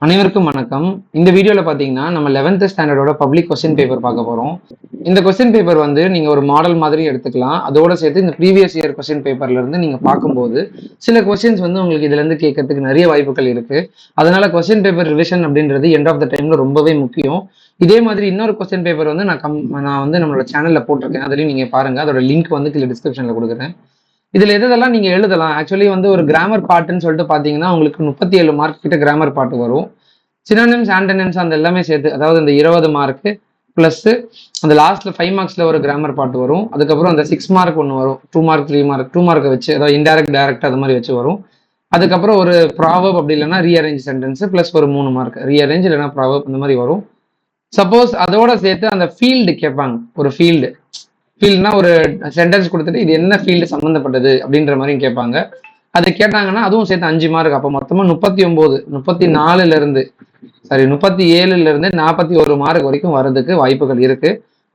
அனைவருக்கும் வணக்கம். இந்த வீடியோல பாத்தீங்கன்னா நம்ம 11th ஸ்டாண்டர்டோட பப்ளிக் கொஸ்டின் பேப்பர் பார்க்க போறோம். இந்த கொஸ்டின் பேப்பர் வந்து நீங்க ஒரு மாடல் மாதிரி எடுத்துக்கலாம். அதோட சேர்த்து இந்த ப்ரீவியஸ் இயர் கொஸ்டின் பேப்பர்ல இருந்து நீங்க பார்க்கும்போது சில கொஸ்டின்ஸ் வந்து உங்களுக்கு இதுல இருந்து கேட்கறதுக்கு நிறைய வாய்ப்புகள் இருக்கு. அதனால கொஸ்டின் பேப்பர் ரிவிஷன் அப்படின்றது எண்ட் ஆஃப் த டைம்ல ரொம்பவே முக்கியம். இதே மாதிரி இன்னொரு கொஸ்டின் பேப்பர் வந்து நான் வந்து நம்மளோட சேனல்ல போட்டிருக்கேன். அதுலயும் நீங்க பாருங்க. அதோட லிங்க் வந்து கீழே டிஸ்கிரிப்ஷன்ல கொடுக்குறேன். இதுல எதெல்லாம் நீங்க எழுதலாம். ஆக்சுவலி வந்து ஒரு கிராமர் பார்ட்னு சொல்லிட்டு பாத்தீங்கன்னா உங்களுக்கு 37 மார்க் கிட்ட கிராமர் பார்ட் வரும். சினோனிம்ஸ் ஆண்டனிம்ஸ் அந்த எல்லாமே சேர்த்து, அதாவது இந்த 20 மார்க் பிளஸ் அந்த லாஸ்ட்ல 5 மார்க்ஸ்ல ஒரு கிராமர் பார்ட் வரும். அதுக்கப்புறம் அந்த 6 மார்க் ஒன்று வரும், 2 மார்க் 3 மார்க் 2 மார்க்கை வச்சு, அதாவது இன்டைரக்ட் டைரக்ட் அது மாதிரி வச்சு வரும். அதுக்கப்புறம் ஒரு ப்ராவர்ப் அப்படி இல்லைன்னா ரீஅரேஞ்ச் சென்டென்ஸ் பிளஸ் ஒரு 3 மார்க் ரீஅரேஞ்ச் இல்லைன்னா ப்ராவர்ப் இந்த மாதிரி வரும். சப்போஸ் அதோட சேர்த்து அந்த ஃபீல்டு கேட்பாங்க. ஒரு ஃபீல்டுனா ஒரு சென்டென்ஸ் கொடுத்துட்டு இது என்ன ஃபீல்டு சம்மந்தப்பட்டது அப்படின்ற மாதிரியும் கேட்பாங்க. அது கேட்டாங்கன்னா அதுவும் சேர்த்து 5 மார்க். அப்போ மொத்தமா 37ல இருந்து 41 மார்க் வரைக்கும் வர்றதுக்கு வாய்ப்புகள் இருக்கு.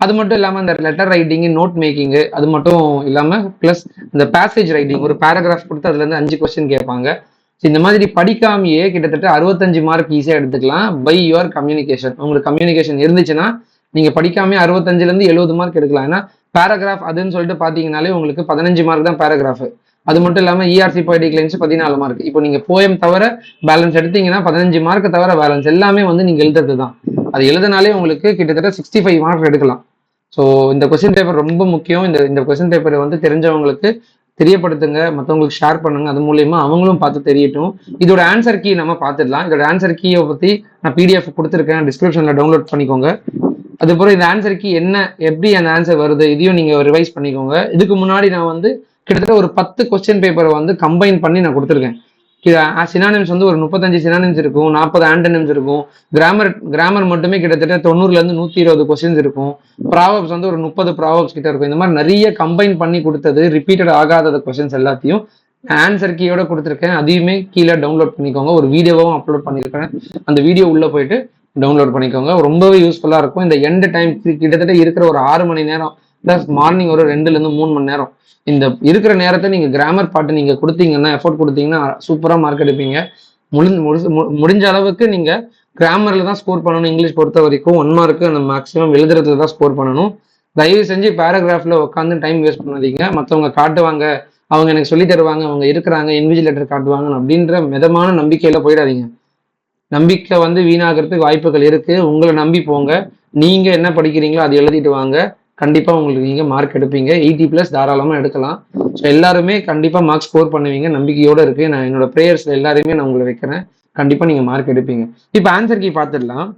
அது மட்டும் இல்லாம இந்த லெட்டர் ரைட்டிங், நோட் மேக்கிங் அது மட்டும் இல்லாம பிளஸ் இந்த பேசேஜ் ரைட்டிங், ஒரு பேராகிராஃப் கொடுத்து அதுல இருந்து 5 கொஸ்டின் கேட்பாங்க. இந்த மாதிரி படிக்காமையே கிட்டத்தட்ட 65 மார்க் ஈஸியா எடுத்துக்கலாம் பை யுவர் கம்யூனிகேஷன். உங்களுக்கு கம்யூனிகேஷன் இருந்துச்சுன்னா நீங்க படிக்காம 65ல இருந்து 70 மார்க் எடுக்கலாம். ஏன்னா பேராகிராஃப் அதுன்னு சொல்லிட்டு பாத்தீங்கன்னாலே உங்களுக்கு 15 மார்க் தான் பேராகிராஃப். அது மட்டும் இல்லாம இஆர்சி பொய்டிக் லைன்ஸ் 14 மார்க். இப்போ நீங்க போயம் தவிர பேலன்ஸ் எடுத்தீங்கன்னா 15 மார்க் தவிர பேலன்ஸ் எல்லாமே வந்து நீங்க எழுதுறது தான். அது எழுதினாலே உங்களுக்கு கிட்டத்தட்ட 65 மார்க் எடுக்கலாம். ஸோ இந்த கொஸ்டின் பேப்பர் ரொம்ப முக்கியம். இந்த கொஸ்டின் பேப்பரை வந்து தெரிஞ்சவங்களுக்கு தெரியப்படுத்துங்க, மற்றவங்களுக்கு ஷேர் பண்ணுங்க. அது மூலியமா அவங்களும் பார்த்து தெரியட்டும். இதோட ஆன்சர் கீ நம்ம பார்த்துடலாம். இதோட ஆன்சர் கீயை பத்தி நான் பிடிஎஃப் கொடுத்துருக்கேன், டிஸ்கிரிப்ஷன்ல டவுன்லோட் பண்ணிக்கோங்க. அதுக்கப்புறம் இந்த ஆன்சர் கீ என்ன, எப்படி அந்த ஆன்சர் வருது, இதையும் நீங்க ரிவைஸ் பண்ணிக்கோங்க. இதுக்கு முன்னாடி நான் வந்து கிட்டத்தட்ட ஒரு 10 கொஸ்டின் பேப்பரை வந்து கம்பைன் பண்ணி நான் கொடுத்துருக்கேன். சினானிம்ஸ் வந்து ஒரு 35 சினானிம்ஸ் இருக்கும், 40 ஆண்டனிம்ஸ் இருக்கும். கிராமர் மட்டுமே கிட்டத்தட்ட 90ல இருந்து 120 கொஸ்டின்ஸ் இருக்கும். ப்ராவப்ஸ் வந்து ஒரு 30 ப்ராவப்ஸ் கிட்ட இருக்கும். இந்த மாதிரி நிறைய கம்பைன் பண்ணி கொடுத்தது, ரிப்பீட்டட் ஆகாத கொஸ்டின்ஸ் எல்லாத்தையும் ஆன்சர் கீயோட கொடுத்துருக்கேன். அதையுமே கீழே டவுன்லோட் பண்ணிக்கோங்க. ஒரு வீடியோவும் அப்லோட் பண்ணியிருக்கேன். அந்த வீடியோ உள்ள போயிட்டு டவுன்லோட் பண்ணிக்கோங்க. ரொம்பவே யூஸ்ஃபுல்லா இருக்கும். இந்த எண்ட் டைம் கிட்டத்தட்ட இருக்கிற ஒரு 6 மணி நேரம் பிளஸ் மார்னிங் ஒரு 2ல இருந்து 3 மணி நேரம். இந்த இருக்கிற நேரத்தை நீங்க கிராமர் பாட்டு நீங்க கொடுத்தீங்கன்னா, எஃபோர்ட் கொடுத்தீங்கன்னா சூப்பரா மார்க் எடுப்பீங்க. முடிஞ்ச அளவுக்கு நீங்க கிராமர்ல தான் ஸ்கோர் பண்ணணும். இங்கிலீஷ் பொறுத்த வரைக்கும் 1 மார்க்கு அந்த மேக்ஸிமம் எழுதுறதுல தான் ஸ்கோர் பண்ணணும். தயவு செஞ்சு பேராகிராஃப்ல உட்காந்து டைம் வேஸ்ட் பண்ணாதீங்க. மற்றவங்க காட்டுவாங்க, அவங்க எனக்கு சொல்லி தருவாங்க, அவங்க இருக்கிறாங்க, இன்விஜிலேட்டர் காட்டுவாங்க அப்படின்ற மிதமான நம்பிக்கையில போயிடாதீங்க. நம்பிக்கை வந்து வீணாகிறதுக்கு வாய்ப்புகள் இருக்கு. உங்களை நம்பி போங்க. நீங்க என்ன படிக்கிறீங்களோ அதை எழுதிட்டு வாங்க. கண்டிப்பா உங்களுக்கு நீங்க மார்க் எடுப்பீங்க. 80+ தாராளமா எடுக்கலாம். ஸோ எல்லாருமே கண்டிப்பா மார்க் ஸ்கோர் பண்ணுவீங்க நம்பிக்கையோட இருக்கு. நான் என்னோட ப்ரேயர்ஸ்ல எல்லாருமே நான் உங்களை வைக்கிறேன். கண்டிப்பா நீங்க மார்க் எடுப்பீங்க. இப்ப ஆன்சர் கீ பார்த்துடலாம்.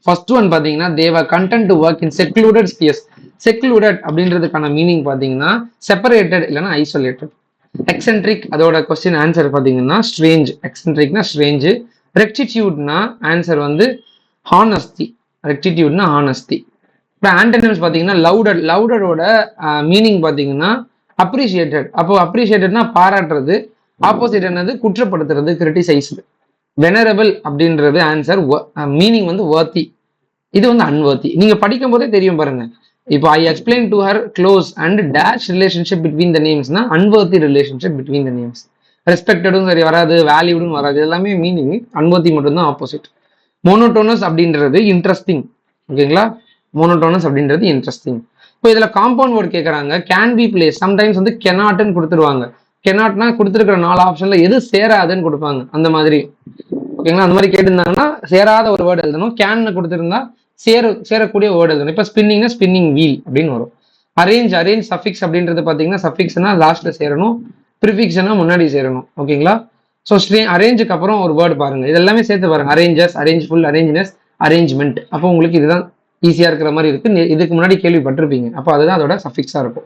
ஃபர்ஸ்ட் ஒன் பாத்தீங்கன்னா தேவ content to work in secluded space. Secluded அப்படின்றதுக்கான மீனிங் பாத்தீங்கன்னா செப்பரேட்டட் இல்லைன்னா ஐசோலேட்டட். எக்ஸென்ட்ரிக் அதோட கொஸ்டின் ஆன்சர் பாத்தீங்கன்னா ஸ்ட்ரேஞ்ச். எக்ஸென்ட்ரிக்னா ஸ்ட்ரேஞ்சு. ரெக்டிடியூட்னா ஆன்சர் வந்து ஹானஸ்டி. ரெக்டிடியூட்னா ஹானஸ்டி. இப்போ ஆண்டனிம்ஸ் பார்த்தீங்கன்னா லவுடட். லவுடடோட மீனிங் பார்த்தீங்கன்னா அப்ரிஷியேட்டட். அப்போ அப்ரிஷியேட்டட்னா பாராட்டுறது. ஆப்போசிட் என்னது குற்றப்படுத்துறது, கிரிட்டிசைஸ்டு. வெனரபிள் அப்படின்றது ஆன்சர். மீனிங் வந்து வர்த்தி. இது வந்து அன்வர்த்தி. நீங்க படிக்கும் போதே தெரியும் பாருங்க. இப்போ I explain to her close and dash relationship between the நேம்ஸ்னா அன்வர்த்தி ரிலேஷன்ஷிப் பிட்வீன் த நேம்ஸ். ரெஸ்பெக்டடும் சரி வராது, வேல்யூடும் வராது. எல்லாமே மீனிங் அன்வர்த்தி மட்டும்தான் ஆப்போசிட். மோனோட்டோனஸ் அப்படின்றது இன்ட்ரெஸ்டிங். ஓகேங்களா? மோனோட்டோனஸ் அப்படின்றது இன்ட்ரெஸ்டிங். இப்போ இதுல காம்பவுண்ட் வேர்ட் கேட்கறாங்க. Can be place. சம்டைம்ஸ் வந்து கெனாட்னு கொடுத்துருவாங்க. கெனாட்னா கொடுத்துருக்கிற 4 ஆப்ஷன்ல எது சேராதுன்னு கொடுப்பாங்க. அந்த மாதிரி ஓகேங்களா? அந்த மாதிரி கேட்டிருந்தாங்கன்னா சேராத ஒரு வேர்டு எழுதணும். கேன்னு கொடுத்துருந்தா சேரக்கூடிய வேர்டு எழுதணும். இப்போ ஸ்பின்னிங்னா ஸ்பின்னிங் வீல் அப்படின்னு வரும். அரேஞ்ச் சஃபிக்ஸ் அப்படின்றது பார்த்தீங்கன்னா சஃபிக்ஸ்னா லாஸ்ட்ல சேரணும், ப்ரிஃபிக்ஸ்னா முன்னாடி சேரணும். ஓகேங்களா? ஸோ அரேஞ்சுக்கு அப்புறம் ஒரு வேர்டு பாருங்க. இதெல்லாமே சேர்த்து பாருங்க. Arranges, arrangeful, arrangeness, arrangement. அப்போ உங்களுக்கு இதுதான் ஈஸியா இருக்கிற மாதிரி இருக்கு. இதுக்கு முன்னாடி கேள்விப்பட்டிருப்பீங்க. அப்போ அதுதான் அதோட சஃபிக்ஸா இருக்கும்.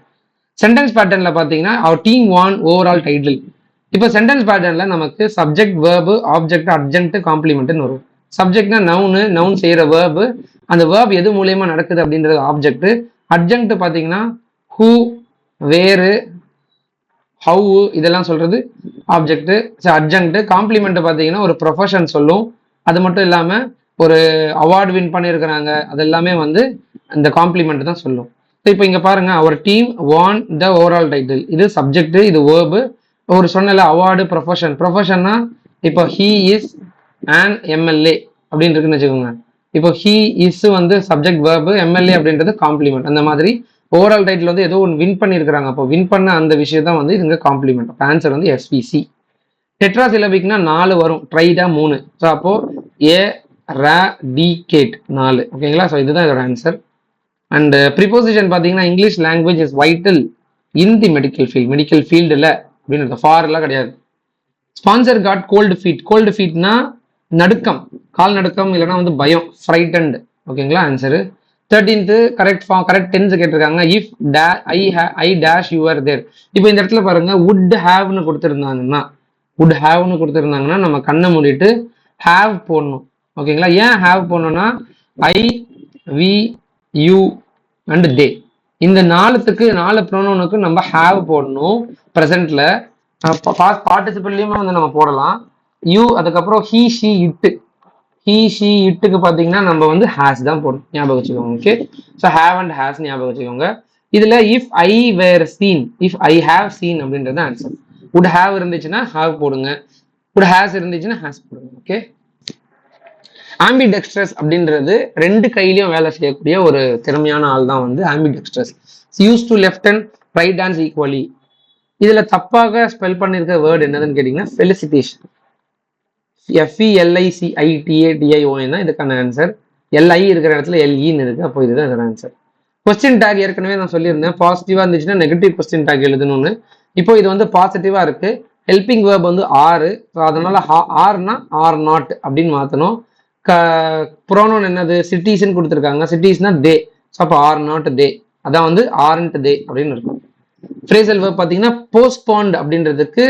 சென்டென்ஸ் பேட்டர்ன்ல பாத்தீங்கன்னா அவர் டீம் வான் ஓவரால் டைட்டில். இப்போ சென்டென்ஸ் பேட்டர்ன்ல நமக்கு சப்ஜெக்ட், வேர்பு, ஆப்ஜெக்ட், அட்ஜெக்ட், காம்ப்ளிமெண்ட்னு வரும். சப்ஜெக்ட்னா நவுன் செய்யற வேர்பு. அந்த வேர்ப் எது மூலியமா நடக்குது அப்படின்றது ஆப்ஜெக்ட். அட்ஜெக்ட் பாத்தீங்கன்னா ஹூ, வேறு, ஹவு இதெல்லாம் சொல்றது ஆப்ஜெக்ட் அட்ஜெக்ட். காம்ப்ளிமெண்ட் பாத்தீங்கன்னா ஒரு ப்ரொஃபஷன் சொல்லும். அது மட்டும் இல்லாம ஒரு அவார்டு வின் பண்ணியிருக்கிறாங்க, அது எல்லாமே வந்து இந்த காம்ப்ளிமெண்ட் தான் சொல்லும். இப்போ இங்க பாருங்க, அவர் team won the overall title. இது சப்ஜெக்ட், இது வேர்பு. ஒரு சொன்னல அவார்டு, ப்ரொஃபஷன்னா இப்போ ஹீ இஸ் அண்ட் எம்எல்ஏ அப்படின்னு இருக்குன்னு வச்சுக்கோங்க. இப்போ ஹி இஸ் வந்து சப்ஜெக்ட் வேர்பு, எம்எல்ஏ அப்படின்றது காம்ப்ளிமெண்ட். அந்த மாதிரி ஓவரால் டைட்டில் வந்து ஏதோ ஒன்று வின் பண்ணியிருக்கிறாங்க. அப்போ வின் பண்ண அந்த விஷயம் தான் வந்து இங்க காம்ப்ளிமெண்ட். அப்போ ஆன்சர் வந்து எஸ்பிசி. டெட்ரா சிலபிக்னா 4 வரும், ட்ரைடா 3. ஸோ அப்போ ஏ ரேடிகேட் 4. ஓகேங்களா? ஸோ இதுதான் இதோட ஆன்சர். அண்ட் ப்ரிப்போசிஷன் பார்த்தீங்கன்னா English language is vital in the medical field. Medical ஃபீல்டில் அப்படின்னு ஃபாரெல்லாம் கிடையாது. Sponsor got cold feet. Cold ஃபீட்னா நடுக்கம், கால் நடுக்கம், இல்லைன்னா வந்து பயம், ஃப்ரைட்டன்ட். ஓகேங்களா? ஆன்சரு 13th கரெக்ட் டென்ஸ் கேட்டிருக்காங்க. If I dash you are there. இப்போ இந்த இடத்துல பாருங்க வுட் ஹேவ்னு கொடுத்துருந்தாங்கன்னா நம்ம கண்ணை மூடிட்டு ஹேவ் போடணும். ஓகேங்களா? ஏன் ஹேவ் போடணும்னா I V you and they இந்த 4 ப்ரோனோனுக்கு நம்ம ஹேவ் போடணும். ப்ரெசென்ட்ல பார்ட்டிசிபிள்லயுமே வந்து நம்ம போடலாம். யூ அதுக்கப்புறம் ஹி ஷி இட்டுக்கு பாத்தீங்கன்னா நம்ம வந்து ஹேஸ் தான் போடணும். ஞாபகம் வச்சுக்கோங்க. Okay, so have and has ஞாபகம் வச்சுக்கோங்க. இதுல if I were seen, if I have seen அப்படின்றது ஆன்சர். would have இருந்துச்சுன்னா have போடுங்க, would has இருந்துச்சுன்னா has போடுங்க. ஓகே, ஆம்பிடெக்ஸ்ட்ரஸ் அப்படின்றது 2 கையிலையும் வேலை செய்யக்கூடிய ஒரு திறமையான ஆள் தான் வந்து ambidextrous. Use to left and right hands equally. இதுல தப்பாக ஸ்பெல் பண்ணிருக்க வேர்டு என்னதுன்னு கேட்டீங்கன்னா ஃபெலிசிட்டேஷன். FELICITATION தான் இதுக்கான ஆன்சர். LI இருக்கிற இடத்துல LEன்னு இருக்கு. அப்போ இதுதான் இதோட ஆன்சர். கொஸ்டின் டேக் ஏற்கனவே நான் சொல்லியிருந்தேன், பாசிட்டிவா இருந்துச்சுன்னா நெகட்டிவ் கொஸ்டின் டேக் எழுதணும்னு. இப்போ இது வந்து பாசிட்டிவா இருக்கு. ஹெல்பிங் வேர்ப் வந்து ஆறு, அதனால ஆர்னா ஆர் நாட் அப்படின்னு மாத்தணும். புரோனோன் என்னது சிட்டிஸ்ன்னு கொடுத்துருக்காங்க. சிட்டிஸ்னா தே, ஸோ அப்போ ஆர் நாட் தே, அதான் வந்து ஆர்ன்ட் தே அப்படின்னு இருக்கும். ஃப்ரேசல் வேர்ப் பார்த்தீங்கன்னா போஸ்ட்பாண்ட் அப்படின்றதுக்கு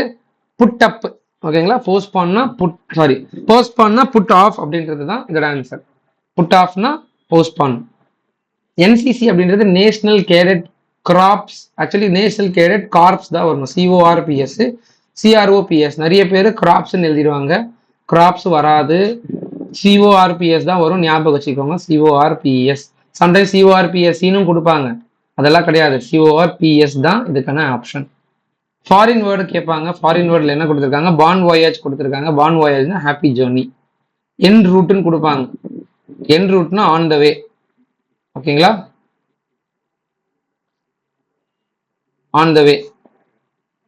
புட் அப். ஓகேங்களா? போஸ்ட்பான்னா புட் ஆஃப் அப்படின்றது தான் இதோட ஆன்சர். புட் ஆஃப்னா போஸ்ட்பான். என்சிசி அப்படின்றது national cadet crops. Actually national cadet corps தான் வரணும். CORPS CROPS. நிறைய பேர் கிராப்ஸ்ன்னு எழுதிடுவாங்க, கிராப்ஸ் வராது, CORPS தான் வரும். ஞாபகம் வச்சுக்கோங்க, CORPS. சம்டைம்ஸ் CORPSன்னு கொடுப்பாங்க, அதெல்லாம் கிடையாது, CORPS தான் இதுக்கான ஆப்ஷன். ஃபாரின் வேர்டு கேட்பாங்க. ஃபாரின் வேர்டில் என்ன கொடுத்துருக்காங்க? பான் வாயாஜ் கொடுத்துருக்காங்க. பான் வாயாஜ்னா ஹாப்பி ஜேர்னி. என் ரூட்னு கொடுப்பாங்க. என் ரூட்னா ஆன் த வே. ஓகேங்களா? ஆன் த வே.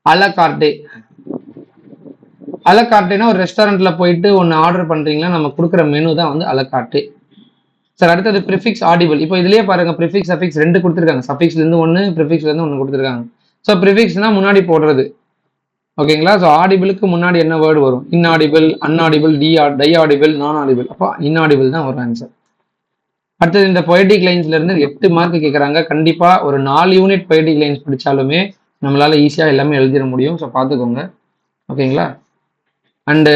அலகார்டே. அலகார்டேனா ஒரு ரெஸ்டாரண்ட்ல போயிட்டு ஒன்று ஆர்டர் பண்றீங்களா, நம்ம கொடுக்குற மெனு தான் வந்து அலகார்டே. சார் அடுத்தது ப்ரிஃபிக்ஸ் ஆடிபிள். இப்போ இதுலயே பாருங்க ப்ரிஃபிக்ஸ் சஃபிக்ஸ் 2 கொடுத்துருக்காங்க. சஃபிக்ஸ்ல இருந்து 1, ப்ரிஃபிக்ஸ்ல இருந்து 1 கொடுத்துருக்காங்க. ஸோ ப்ரிஃபிக்ஸ்னா முன்னாடி போடுறது. ஓகேங்களா? ஸோ ஆடிபிளுக்கு முன்னாடி என்ன வேர்டு வரும்? இன்ஆடிபிள், அன்ஆடிபிள், டைஆடிபிள், நான் ஆடிபிள். அப்போ இன்ஆடிபிள் தான் ஒரு ஆன்சர். அடுத்தது இந்த பொயட்டிக் லைன்ஸ்ல இருந்து 8 மார்க் கேட்குறாங்க. கண்டிப்பா ஒரு 4 யூனிட் பொயட்டிக் லைன்ஸ் படிச்சாலுமே நம்மளால ஈஸியா எல்லாமே எழுதிட முடியும். ஸோ பார்த்துக்கோங்க. ஓகேங்களா? அண்டு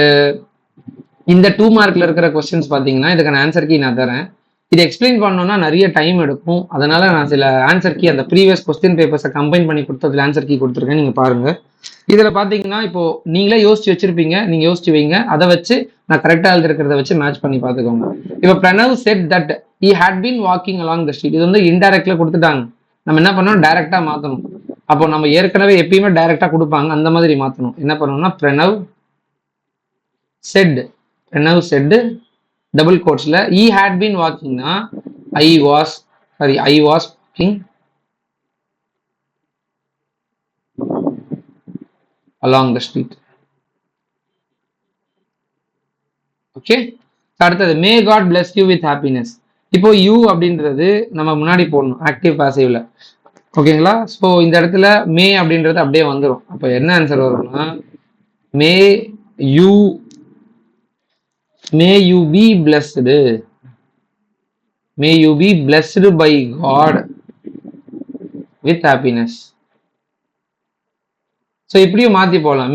இந்த 2 மார்க்ல இருக்கிற கொஸ்டின்ஸ் பார்த்தீங்கன்னா இதுக்கான ஆன்சர் கீ நான் தரேன். இதை எக்ஸ்பிளைன் பண்ணணும்னா நிறைய டைம் எடுக்கும். அதனால நான் சில ஆன்சர் கீ அந்த ப்ரீவியஸ் கொஸ்டின் பேப்பர்ஸை கம்பைன் பண்ணி கொடுத்ததுல ஆன்சர் கீ கொடுத்துருக்கேன். நீங்க பாருங்க. இதுல பாத்தீங்கன்னா இப்போ நீங்களே யோசிச்சு வச்சிருப்பீங்க, நீங்க யோசிச்சு வைங்க. அதை வச்சு நான் கரெக்டா எழுதிருக்கிறத வச்சு மேட்ச் பண்ணி பார்த்துக்கோங்க. இப்போ Pranav set that he had been walking along the street. இது வந்து இன்டைரக்ட்ல கொடுத்துட்டாங்க. நம்ம என்ன பண்ணணும்? டைரக்டா மாத்தணும். அப்போ நம்ம ஏற்கனவே எப்பயுமே டைரக்டா கொடுப்பாங்க, அந்த மாதிரி மாத்தணும். என்ன பண்ணணும்னா பிரணவ் செட் டபுள் கோட்ஸ்ல he had been walkingனா I was walking along the street. Okay, அடுத்தது may God bless you with happiness. இப்போ யூ அப்படின்றது நம்ம முன்னாடி போடணும் ஆக்டிவ் பாசிவ்ல. ஓகேங்களா? ஸோ இந்த இடத்துல மே அப்படின்றது அப்படியே வந்துடும். அப்போ என்ன ஆன்சர் வரும்னா may you be blessed, may you be blessed by God with happiness. So இப்படியும் மாத்தி போகலாம்.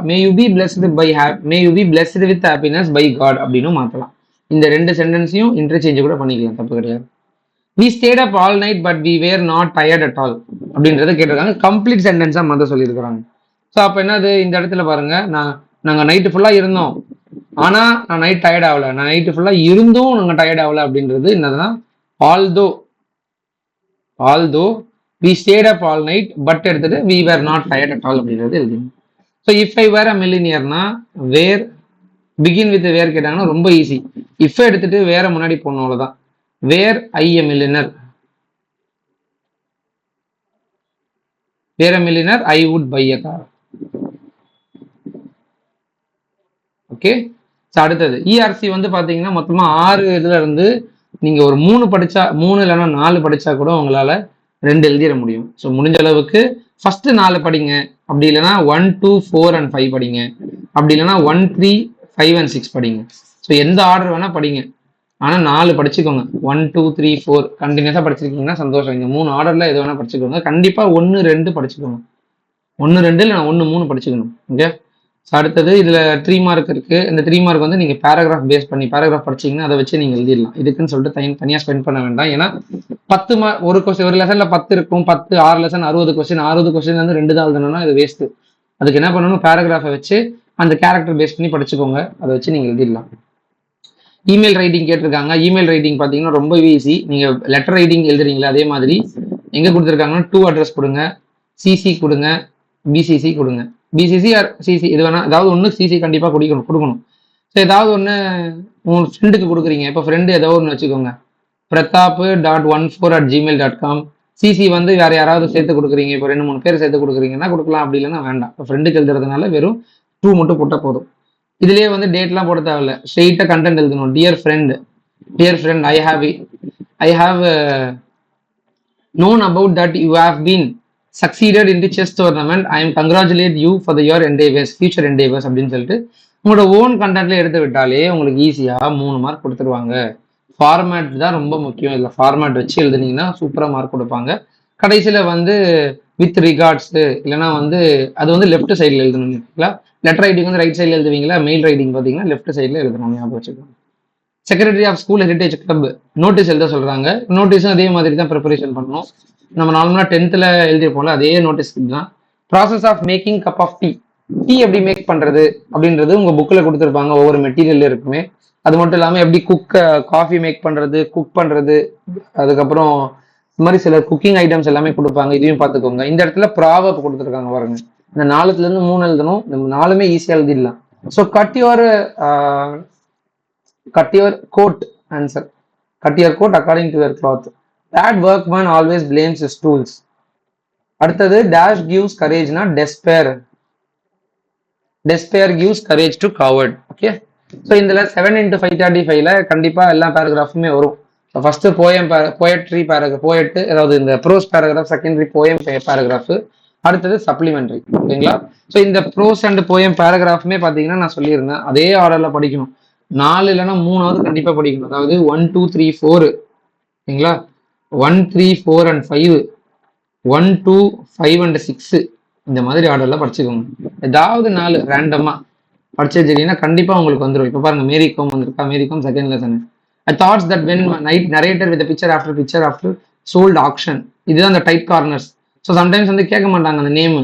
May you be blessed with happiness by God அப்படின்னு மாற்றலாம். இந்த 2 சென்டென்ஸையும் இன்டர்சேஞ்ச் கூட பண்ணிக்கலாம், தப்பு கிடையாது. we stayed up all night but we were not tired at all அப்படின்றத கேட்டிருக்காங்க. கம்ப்ளீட் சென்டென்ஸா மாத்த சொல்லியிருக்கிறாங்க. ஸோ அப்போ என்னது? இந்த இடத்துல பாருங்க, நாங்கள் நைட்டு ஃபுல்லா இருந்தோம், ஆனா நான் நைட் டயர்ட் ஆகல, நான் நைட்டு ஃபுல்லா இருந்தும் நாங்கள் டயர்ட் ஆகல அப்படின்றது என்னதுன்னா although we stayed up all night but எடுத்துட்டு we were not tired at all அப்படின்றது எழுதுங்க. So if I were a millionaireனா where பிகின் வித் வேர் கேட்டாங்கன்னா ரொம்ப ஈஸி. இஃப் எடுத்துட்டு வேற முன்னாடி போடணும், அவ்வளவுதான். Where I a millionaire, were millionaire I would buy a car. Okay. அடுத்தது இஆர்சி வந்து பாத்தீங்கன்னா மொத்தமா 6 இதுல இருந்து நீங்க ஒரு 3 படிச்சா, 3 இல்லைன்னா 4 படிச்சா கூட உங்களால 2 எழுதிட முடியும். ஸோ முடிஞ்ச அளவுக்கு ஃபர்ஸ்ட் 4 படிங்க, அப்படி இல்லைன்னா 1, 2, 4 and 5 படிங்க, அப்படி இல்லைன்னா 1, 3, 5 and 6 படிங்க. ஸோ எந்த ஆர்டர் வேணா படிங்க, ஆனா 4 படிச்சுக்கோங்க. 1, 2, 3, 4 கண்டினியூஸா படிச்சிருக்கீங்கன்னா சந்தோஷம். இந்த 3 ஆர்டர்ல எது வேணா படிச்சுக்கோங்க. கண்டிப்பா 1, 2 படிச்சுக்கோங்க. 1, 2 இல்லை 1, 3 படிச்சுக்கணும். ஓகே. அடுத்தது இதுல 3 மார்க் இருக்கு. இந்த 3 மார்க் வந்து நீங்க பேராகிராஃப் பேஸ் பண்ணி பேராகிராஃப் படிச்சீங்கன்னா அதை வச்சு நீங்க எழுதிடலாம். இதுக்குன்னு சொல்லிட்டு தனியா ஸ்பெண்ட் பண்ண வேண்டாம். ஏன்னா 10 மார்க் ஒரு கொஸ்டின், ஒரு லெசன்ல 10 இருக்கும். 10 6 லெசன் 60 கொஸ்டின், 60 கொஸ்டின் வந்து 2 தான் எழுதணும்னா இது வேஸ்ட். அதுக்கு என்ன பண்ணணும், பேராகிராஃபை வச்சு அந்த கேரக்டர் பேஸ் பண்ணி படிச்சுக்கோங்க. அதை வச்சு நீங்க எழுதிடலாம். இமெயில் ரைட்டிங் கேட்டிருக்காங்க. இமெயில் ரைட்டிங் பார்த்தீங்கன்னா ரொம்ப ஈஸி. நீங்க லெட்டர் ரைட்டிங் எழுதுறீங்களா அதே மாதிரி எங்க கொடுத்துருக்காங்கன்னா டூ அட்ரஸ் கொடுங்க, சிசி கொடுங்க, பிசிசி கொடுங்க. பிசிசி ஆர் சிசி இது வேணா ஏதாவது ஒன்று சிசி கண்டிப்பாக கொடுக்கணும். ஸோ ஏதாவது ஒன்று உங்க ஃப்ரெண்டுக்கு கொடுக்குறீங்க. இப்போ ஃப்ரெண்டு ஏதோ ஒன்று வச்சுக்கோங்க, prataap.14@gmail.com. சிசி வந்து வேற யாராவது சேர்த்து கொடுக்குறீங்க, இப்போ 2, 3 பேர் சேர்த்து கொடுக்குறீங்கன்னா கொடுக்கலாம், அப்படி இல்லைன்னா வேண்டாம். இப்போ ஃப்ரெண்டுக்கு எழுதுறதுனால வெறும் 2 மட்டும் போட்டால் போதும். இதுலயே வந்து டேட்லாம் போட தேவையில்ல, ஸ்ட்ரெயிட்டாக கண்டென்ட் எழுதணும். Dear friend I have known about that you have been succeeded in the chess tournament. I am congratulate you for your endeavors, future endeavors அப்படின்னு சொல்லிட்டு உங்களோட ஓன் கண்டென்ட்ல எடுத்து விட்டாலே உங்களுக்கு ஈஸியா 3 மார்க் கொடுத்துருவாங்க. ஃபார்மேட் தான் ரொம்ப முக்கியம். இல்லை ஃபார்மேட் வச்சு எழுதுனீங்கன்னா சூப்பரா மார்க் கொடுப்பாங்க. கடைசியில வந்து வித் ரிகார்ட்ஸ் இல்லைன்னா வந்து அது வந்து லெஃப்ட் சைடில் எழுதணும். லெட்டர் ரைட்டிங் வந்து ரைட் சைடில் எழுதுவீங்களா, மெயில் ரைட்டிங் பார்த்தீங்கன்னா லெஃப்ட் சைடில் எழுதணும். ஞாபகம் வச்சுக்கோங்க. Secretary of school heritage club notice எழுத சொல்றாங்க. நோட்டீஸும் அதே மாதிரி தான் ப்ரிப்பரேஷன் பண்ணணும். நம்ம நார்மலாக 10th எழுதிருப்போம்ல அதே நோட்டீஸ் தான். Process of making cup of tea, tea எப்படி மேக் பண்றது அப்படின்றது உங்க புக்கில் கொடுத்துருப்பாங்க. ஒவ்வொரு மெட்டீரியல் இருக்குமே. அது மட்டும் இல்லாமல் எப்படி காஃபி மேக் பண்றது, குக் பண்றது, அதுக்கப்புறம் இந்த மாதிரி சில குக்கிங் ஐட்டம்ஸ் எல்லாமே கொடுப்பாங்க. இதையும் பார்த்துக்கோங்க. இந்த இடத்துல ப்ராவப் கொடுத்துருக்காங்க பாருங்க. இந்த 4ல இருந்து 3 எழுதணும். இந்த 4மே ஈஸியாக எழுதிடலாம். So cut your coat answer. Cut your coat according to your cloth. That workman always blames his tools. அடுத்தது dash gives courage na despair gives courage to coward. Okay. So இதுல 7 into 535ல கண்டிப்பா எல்லா பேராகிராஃபுமே வரும். ஃபர்ஸ்ட் போயட்ரி பேராகிராஃப், போயட் அதாவது இந்த prose paragraph, secondary poem paragraph, அடுத்தது supplementary. ஓகேங்களா. So இந்த ப்ரோஸ் அண்ட் போயம் பேராகிராஃபுமே பார்த்தீங்கன்னா நான் சொல்லியிருந்தேன் அதே ஆர்டர்ல படிக்கணும். 4 இல்லைன்னா 3ஆவது கண்டிப்பா படிக்கணும். அதாவது 1, 2, 3, 4 ஓகேங்களா, 1, 3, 4 and 5, 1, 2, 5 and 6 இந்த மாதிரி ஆர்டர்ல படிச்சுக்கோங்க. ஏதாவது 4 ரேண்டமா படிச்சு வச்சுட்டீங்கன்னா கண்டிப்பா உங்களுக்கு வந்துடும். இப்போ பாருங்க மேரிகாம் வந்திருக்கா, Mary Kom second lesson. I thoughts that when night narrator with picture after sold action. இதுதான் அந்த டைப் கார்னர்ஸ். ஸோ சம்டைம்ஸ் வந்து கேட்க மாட்டாங்க அந்த நேம்,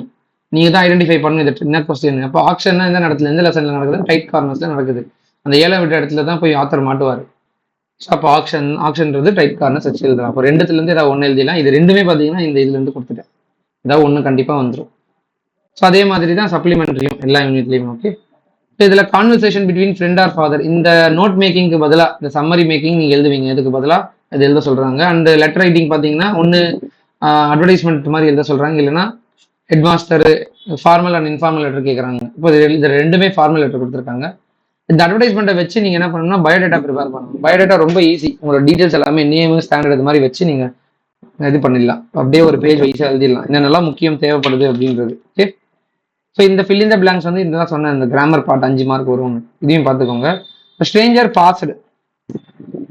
நீங்க தான் ஐடென்டிஃபை பண்ணணும் இது என்ன கொஸ்டின். அப்போ ஆக்ஷன்னா எந்த இடத்துல, எந்த லெசன்ல நடக்குது, டைப் கார்னர்ஸ்ல நடக்குது. அந்த 7 விட்ட இடத்துல தான் போய் ஆத்தர் மாட்டுவார். ஸோ அப்போ ஆக்ஷன்றது டைப் கார்னர்ஸ் வச்சு எழுதலாம். அப்போ 2த்துல இருந்து ஏதாவது 1 எழுதிடலாம். இது 2மே பார்த்தீங்கன்னா இந்த இதுல இருந்து கொடுத்துட்டேன், ஏதாவது 1 கண்டிப்பா வந்துடும். ஸோ அதே மாதிரி தான் சப்ளிமெண்ட்ரியும் எல்லா யூனிட்லையும். ஓகே. ஸோ இதுல conversation between friend or father, இந்த நோட் மேக்கிங்க்கு பதிலாக இந்த சம்மரி மேக்கிங் நீங்க எழுதுவீங்க, இதுக்கு பதிலாக இது எழுத சொல்றாங்க. அண்ட் லெட்டர் ரைட்டிங் பார்த்தீங்கன்னா ஒன்று அட்வர்டைஸ்மெண்ட் மாதிரி எழுத சொல்றாங்க, இல்லைன்னா head master formal and informal letter கேட்குறாங்க. இப்போ இது 2மே ஃபார்மல் லெட்டர் கொடுத்துருக்காங்க. இந்த அட்வர்டைஸ்மெண்ட்டை வச்சு நீங்க என்ன பண்ணணும்னா பயோடேட்டா ப்ரிப்பேர் பண்ணணும். பயோடேட்டா ரொம்ப ஈஸி. உங்களோட டீடைல்ஸ் எல்லாமே நேம், ஸ்டாண்டர்ட் இது மாதிரி வச்சு நீங்க இது பண்ணிடலாம். அப்படியே ஒரு பேஜ் வைஸா எழுதிடலாம் என்னென்னலாம் முக்கியம் தேவைப்படுது அப்படின்றது. ஓகே. ஸோ இந்த ஃபில் இன் த பிளாங்க்ஸ் வந்து இதுதான் சொன்னேன், இந்த கிராமர் பார்ட் 5 மார்க் வரும். இதையும் பார்த்துக்கோங்க. ஸ்ட்ரேஞ்சர் பாஸ்டு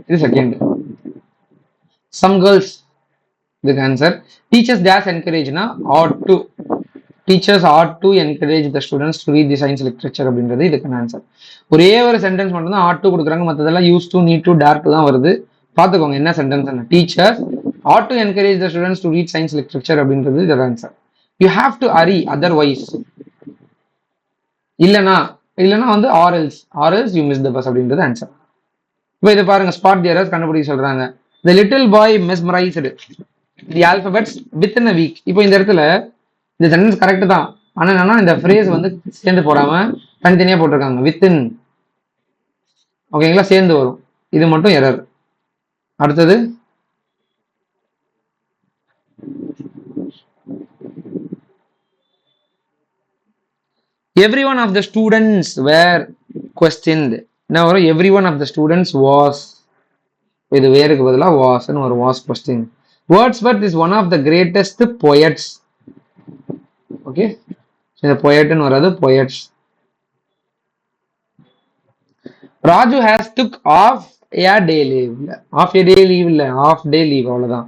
இது செகண்ட். சம் கேர்ள்ஸ் இதுக்கு ஆன்சர். டீச்சர்ஸ் டேஷ் என்கரேஜ்னா ought to encourage the students to read the science literature அப்படின்றது இதுக்கான ஆன்சர். ஒரே ஒரு சென்டென்ஸ் மட்டும் தான் ought to கொடுக்குறாங்க, மற்றதெல்லாம் use to, need to, dare to தான் வருது. பார்த்துக்கோங்க என்ன sentence. Teachers ought to encourage the students to read science literature அப்படின்றது இது answer. You have to hurry otherwise, இல்லைனா வந்து or else you miss the bus அப்படின்றது ஆன்சர். இப்போ இதை பாருங்க, ஸ்பாட் தி எரர்ஸ் கண்டுபிடிக்க சொல்றாங்க. The little boy mesmerized the alphabets within a week. இப்போ இந்த இடத்துல இந்த சென்டென்ஸ் கரெக்ட் தான், ஆனா என்னன்னா இந்த ஃப்ரேஸ் வந்து சேர்ந்து போடாம தனித்தனியா போட்டிருக்காங்க. வித்தின் ஓகேங்களா, சேர்ந்து வரும். இது மட்டும் எரர். அடுத்தது every one of the students were questioned. என்ன வரும்? Every one of the students was, இது வேருக்கு பதிலாக வாஸ்ன்னு ஒரு was question. Wordsworth is one of the greatest poets. Okay, இந்த பொயட்னு வராது, poets. Raju has took off a day leave. Off a day leave இல்ல, ஆஃப் டே லீவ், அவ்வளவுதான்.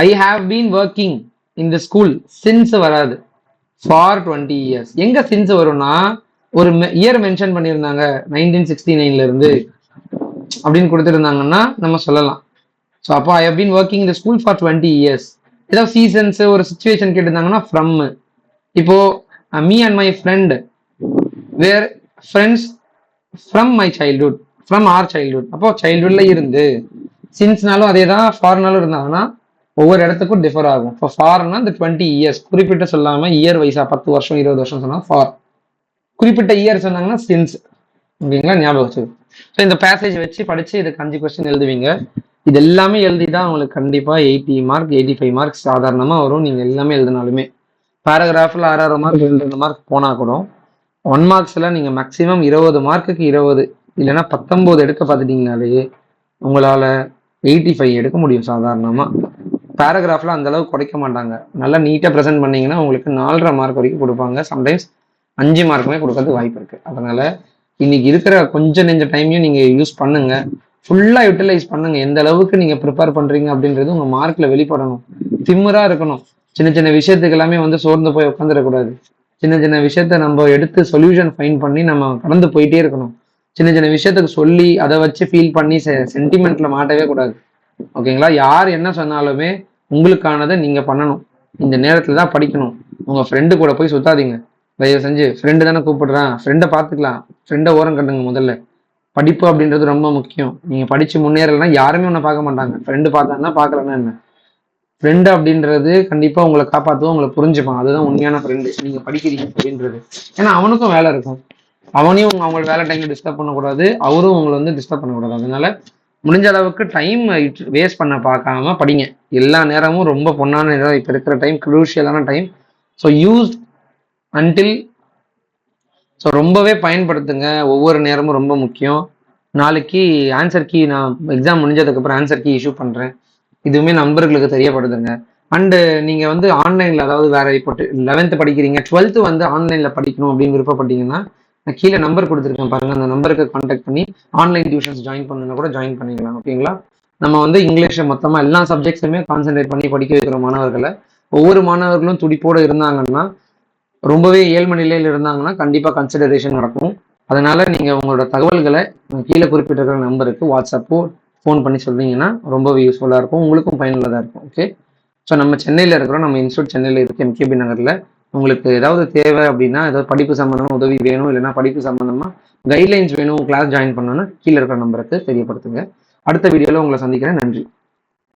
I have been working in the school since வராது, for 20 years. எங்க சின்ஸ் வரும்னா ஒரு இயர் மென்ஷன் பண்ணியிருந்தாங்க, 1969 இருந்து அப்படின்னு கொடுத்துருந்தாங்கன்னா நம்ம சொல்லலாம். ஸோ அப்போ ஐ ஹவ் பீன் ஒர்க்கிங் இந்த ஸ்கூல் ஃபார் 20 years. ஏதாவது சீசன்ஸ் ஒரு சுச்சுவேஷன் கேட்டிருந்தாங்கன்னா ஃப்ரம். இப்போ me and my friend were friends from my childhood, from our childhood. அப்போ சைல்ட்ஹுட்ல இருந்து. சின்ஸ்னாலும் அதே தான், ஃபார்னாலும் இருந்தாங்கன்னா ஒவ்வொரு இடத்துக்கும் டிஃபர் ஆகும். இப்போ ஃபார்னா இந்த 20 years குறிப்பிட்ட சொல்லாம இயர் வைஸா 10 வருஷம் 20 வருஷம் சொன்னா ஃபார். குறிப்பிட்ட இயர் சொன்னாங்கன்னா சின்ஸ். ஓகேங்களா, ஞாபகம் வச்சு. ஸோ இந்த பேசேஜ் வச்சு படிச்சு இதுக்கு 5 கொஸ்டின் எழுதுவீங்க. இது எல்லாமே எழுதி தான் உங்களுக்கு கண்டிப்பா 80 மார்க் 85 மார்க்ஸ் சாதாரணமா வரும். நீங்க எல்லாமே எழுதினாலுமே பேராகிராஃப்ல 6 மார்க் 2 மார்க் போனா கூட 1 மார்க்ஸ்ல நீங்க மேக்சிமம் 20 மார்க்குக்கு 20 இல்லைன்னா 19 எடுக்க பார்த்துட்டீங்கனாலே உங்களால 85 எடுக்க முடியும் சாதாரணமா. பேராகிராஃப்ல அந்த அளவுக்கு குறைக்க மாட்டாங்க. நல்லா நீட்டா ப்ரெசென்ட் பண்ணீங்கன்னா உங்களுக்கு 4.5 மார்க் வரைக்கும் கொடுப்பாங்க. சம்டைம்ஸ் 5 மார்க்குமே கொடுக்கறதுக்கு வாய்ப்பு இருக்கு. அதனால இன்னைக்கு இருக்கிற கொஞ்சம் நெஞ்ச டைமையும் நீங்க யூஸ் பண்ணுங்க, ஃபுல்லா யூட்டிலைஸ் பண்ணுங்க. எந்த அளவுக்கு நீங்க ப்ரிப்பேர் பண்றீங்க அப்படின்றது உங்க மார்க்ல வெளிப்படணும். திமிரா இருக்கணும். சின்ன சின்ன விஷயத்துக்கு எல்லாமே வந்து சோர்ந்து போய் உட்காந்துடக்கூடாது. சின்ன சின்ன விஷயத்த நம்ம எடுத்து சொல்யூஷன் ஃபைன் பண்ணி நம்ம கடந்து போயிட்டே இருக்கணும். சின்ன சின்ன விஷயத்துக்கு சொல்லி அதை வச்சு ஃபீல் பண்ணி சென்டிமெண்ட்ல மாட்டவே கூடாது. ஓகேங்களா, யார் என்ன சொன்னாலுமே உங்களுக்கானதை நீங்க பண்ணணும். இந்த நேரத்துல தான் படிக்கணும். உங்க ஃப்ரெண்டு கூட போய் சுத்தாதீங்க தயவு செஞ்சு. ஃப்ரெண்டு தானே கூப்பிடுறான், ஃப்ரெண்டை பார்த்துக்கலாம், ஃப்ரெண்டை ஓரம் கட்டுங்க. முதல்ல படிப்பு அப்படின்றது ரொம்ப முக்கியம். நீங்க படிச்சு முன்னேறலைன்னா யாருமே ஒன்றை பார்க்க மாட்டாங்க. ஃப்ரெண்டு பார்த்தாங்கன்னா பார்க்கலன்னா என்ன, ஃப்ரெண்டு அப்படின்றது கண்டிப்பா உங்களை காப்பாற்றுவோம், உங்களை புரிஞ்சுப்பான். அதுதான் உண்மையான ஃப்ரெண்டு. நீங்க படிக்கிறீங்க அப்படின்றது. ஏன்னா அவனுக்கும் வேலை இருக்கும், அவனையும் அவங்க வேலை டைம்ல டிஸ்டர்ப் பண்ணக்கூடாது, அவரும் உங்களை வந்து டிஸ்டர்ப் பண்ணக்கூடாது. அதனால முடிஞ்ச அளவுக்கு டைம் வேஸ்ட் பண்ண பார்க்காம படிங்க. எல்லா நேரமும் ரொம்ப பொண்ணான நேரம். இப்போ இருக்கிற டைம் குரூஷியலான time. So use until. So ரொம்பவே பயன்படுத்துங்க. ஒவ்வொரு நேரமும் ரொம்ப முக்கியம். நாளைக்கு ஆன்சர் கீ நான் எக்ஸாம் முடிஞ்சதுக்கப்புறம் ஆன்சர் கீ இஷ்யூ பண்ணுறேன். இதுவுமே நண்பர்களுக்கு தெரியப்படுதுங்க. அண்டு நீங்கள் வந்து ஆன்லைனில், அதாவது வேற இப்போ 11th படிக்கிறீங்க, 12th வந்து ஆன்லைனில் படிக்கணும் அப்படின்னு விருப்பப்பட்டீங்கன்னா நான் கீழே நம்பர் கொடுத்துருக்கேன் பாருங்க, அந்த நம்பருக்கு கான்டாக்ட் பண்ணி ஆன்லைன் டியூஷன்ஸ் ஜாயின் பண்ணுங்க கூட ஜாயின் பண்ணிக்கலாம். ஓகேங்களா, நம்ம வந்து இங்கிலீஷை மொத்தமாக எல்லா சப்ஜெக்ட்ஸுமே கான்சென்ட்ரேட் பண்ணி படிக்க வைக்கிற மாணவர்களை, ஒவ்வொரு மாணவர்களும் துடிப்போடு இருந்தாங்கன்னா, ரொம்பவே ஏழ்மை நிலையில் இருந்தாங்கன்னா கண்டிப்பாக கன்சிடரேஷன் நடக்கும். அதனால நீங்கள் உங்களோட தகவல்களை கீழே குறிப்பிட்டிருக்கிற நம்பருக்கு வாட்ஸ்அப்போ ஃபோன் பண்ணி சொல்றீங்கன்னா ரொம்பவே யூஸ்ஃபுல்லாக இருக்கும், உங்களுக்கும் பயனுள்ளதாக இருக்கும். ஓகே, ஸோ நம்ம சென்னையில் இருக்கிறோம், நம்ம இன்ஸ்டியூட் சென்னையில் இருக்குது, எம்கேபி நகரில். உங்களுக்கு ஏதாவது தேவை அப்படின்னா, ஏதாவது படிப்பு சம்மந்தமாக உதவி வேணும், இல்லைன்னா படிப்பு சம்மந்தமாக கைட்லைன்ஸ் வேணும், கிளாஸ் ஜாயின் பண்ணணும்னா கீழே இருக்கிற நம்பருக்கு தெரியப்படுத்துங்க. அடுத்த வீடியோவில் உங்களை சந்திக்கிறேன். நன்றி.